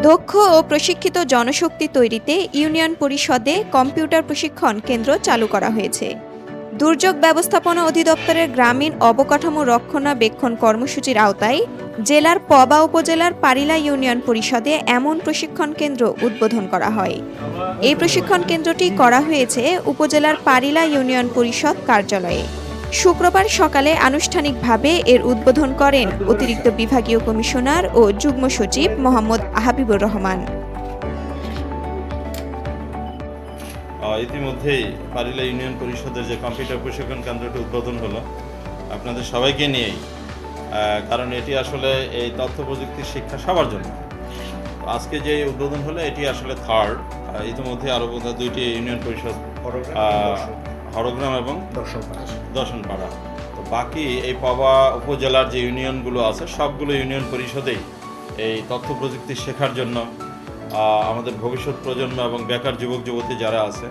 দক্ষ ও প্রশিক্ষিত জনশক্তি তৈরিতে ইউনিয়ন পরিষদে কম্পিউটার প্রশিক্ষণ কেন্দ্র চালু করা হয়েছে। দুর্যোগ ব্যবস্থাপনা অধিদপ্তরের গ্রামীণ অবকাঠামো রক্ষণাবেক্ষণ কর্মসূচির আওতায় জেলার পবা উপজেলার পারিলা ইউনিয়ন পরিষদে এমন প্রশিক্ষণ কেন্দ্র উদ্বোধন করা হয়। এই প্রশিক্ষণ কেন্দ্রটি করা হয়েছে উপজেলার পারিলা ইউনিয়ন পরিষদ কার্যালয়ে। শুক্রবার সকালে আনুষ্ঠানিকভাবে এর উদ্বোধন করেন অতিরিক্ত বিভাগীয় কমিশনার ও যুগ্ম সচিব মোহাম্মদ হাবিবুর রহমান। ইতিমধ্যেই পারিলা ইউনিয়ন পরিষদের যে কম্পিউটার প্রশিক্ষণ কেন্দ্রটি উদ্বোধন হলো আপনাদের সবাইকে নিয়েই, কারণ এটি আসলে এই তথ্য প্রযুক্তির শিক্ষা সবার জন্য। আজকে যে উদ্বোধন হলো এটি আসলে থার্ড। ইতিমধ্যে আরও বোধহয় দুইটি ইউনিয়ন পরিষদ, হরগ্রাম এবং দর্শনপাড়া। তো বাকি এই পবা উপজেলার যে ইউনিয়নগুলো আছে সবগুলো ইউনিয়ন পরিষদেই এই তথ্য প্রযুক্তি শেখার জন্য আমাদের ভবিষ্যৎ প্রজন্ম এবং বেকার যুবক যুবতী যারা আছে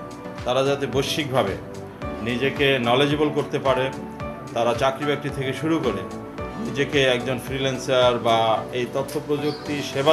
তারা যাতে বৈশ্বিকভাবে নিজেকে নলেজেবল করতে পারে, তারা চাকরি বাকরি থেকে শুরু করে নিজেকে একজন ফ্রিল্যান্সার বা এই তথ্য প্রযুক্তি সেবা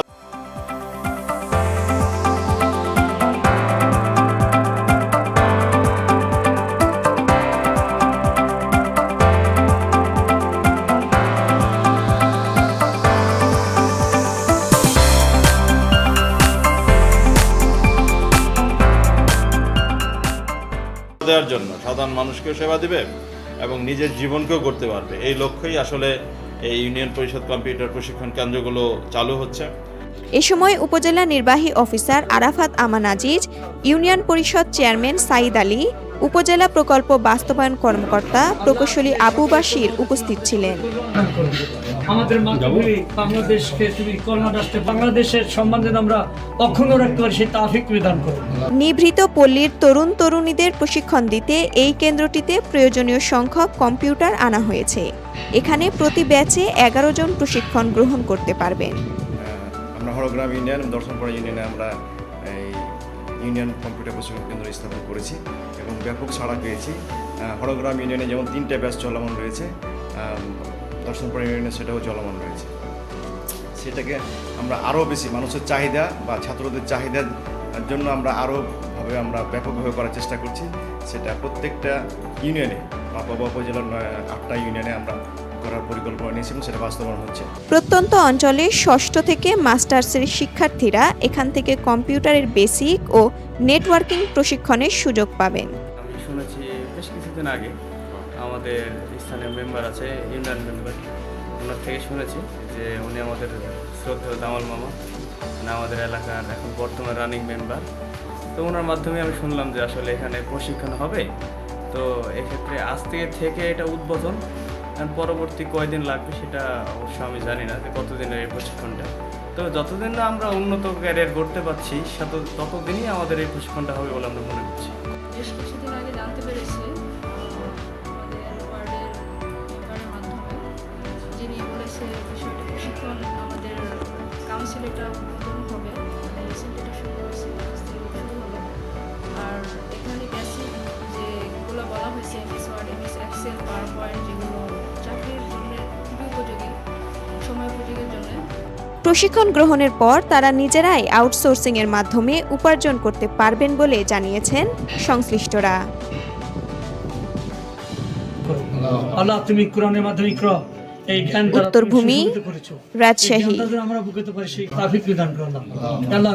দেওয়ার জন্য সাধারণ মানুষকেও সেবা দিবে এবং নিজের জীবনকেও করতে পারবে, এই লক্ষ্যেই আসলে এই ইউনিয়ন পরিষদ কম্পিউটার প্রশিক্ষণ কেন্দ্রগুলো চালু হচ্ছে। এ সময় উপজেলা নির্বাহী অফিসার আরাফাত আমান আজিজ, ইউনিয়ন পরিষদ চেয়ারম্যান সাইদ আলী, উপজেলা প্রকল্প বাস্তবায়ন কর্মকর্তা প্রকৌশলী আবু বাশির উপস্থিত ছিলেন। আমাদের মাতৃভূমি বাংলাদেশকে তুমি কর্মরাষ্ট্রে বাংলাদেশের সম্মানে আমরা অক্ষুণ্ণ রাখতে পারি, সেই তাওফিক বিধান করো। নিভৃত পল্লীর তরুণ তরুণীদের প্রশিক্ষণ দিতে এই কেন্দ্রটিতে প্রয়োজনীয় সংখ্যক কম্পিউটার আনা হয়েছে। এখানে প্রতি ব্যাচে 11 জন প্রশিক্ষণ গ্রহণ করতে পারবেন। আমরা হরগ্রাম ইউনিয়ন দর্শনপাড়া ইউনিয়নে আমরা এই ইউনিয়ন কম্পিউটার প্রশিক্ষণ কেন্দ্র স্থাপন করেছি এবং ব্যাপক সাড়া পেয়েছি। হরগ্রাম ইউনিয়নে যেমন 3টে ব্যাচ চলমান রয়েছে, দর্শনপাড়া ইউনিয়নে সেটাও চলমান রয়েছে। সেটাকে আমরা আরও বেশি মানুষের চাহিদা বা ছাত্রদের চাহিদার জন্য আমরা আরোভাবে আমরা ব্যাপকভাবে করার চেষ্টা করছি। সেটা প্রত্যেকটা ইউনিয়নে বা পবা উপজেলার 8টা ইউনিয়নে আমরা করার পরিকল্পনা নিয়েছি এবং সেটা বাস্তবায়ন হচ্ছে। প্রত্যন্ত অঞ্চলে ষষ্ঠ থেকে মাস্টার্সের শিক্ষার্থীরা এখান থেকে কম্পিউটারের বেসিক ও নেটওয়ার্কিং প্রশিক্ষণের সুযোগ পাবেন। আমি শুনেছি বেশ কিছুদিন আগে আমাদের স্থানীয় মেম্বার আছে, ইউনিয়ন মেম্বার, ওনার থেকে শুনেছি যে উনি আমাদের শ্রদ্ধেয় দামাল মামা, মানে আমাদের এলাকার এখন বর্তমান রানিং মেম্বার। তো ওনার মাধ্যমে আমি শুনলাম যে আসলে এখানে প্রশিক্ষণ হবে। তো এক্ষেত্রে আজ থেকে এটা উদ্বোধন, কারণ পরবর্তী কয়দিন লাগবে সেটা অবশ্য আমি জানি না যে কতদিনের এই প্রশিক্ষণটা। তো যতদিন না আমরা উন্নত ক্যারিয়ার করতে পারছি ততদিনই আমাদের এই প্রশিক্ষণটা হবে বলে আমরা মনে করছি। বেশ কিছুদিন আগে জানতে পেরেছি আমাদের ওয়ার্ডের মেম্বারের মাধ্যমে, যিনি বলেছে বিষয়টা প্রশিক্ষণ আমাদের কাউন্সিল এটা উদ্বোধন হবে, রিসেন্ট এটা শুরু হয়েছে, শুরু হলো। আর এখানে বেসিক যেগুলো বলা হয়েছে MS Word, MS Excel, PowerPoint, যেগুলো চাকরির জন্য খুবই উপযোগী, সময় উপযোগীর জন্য। প্রশিক্ষণ গ্রহণের পর তারা নিজেরাই আউটসোর্সিং এর মাধ্যমে উপার্জন করতে পারবেন বলে জানিয়েছেন সংশ্লিষ্টরা। আল্লাহ তুমি কোরআনের মাধ্যমে এই জ্ঞান উত্তরভূমি, রাজশাহী। আমরা বুঝতে পারি সেই তাওফিক বিধান করো আল্লাহ।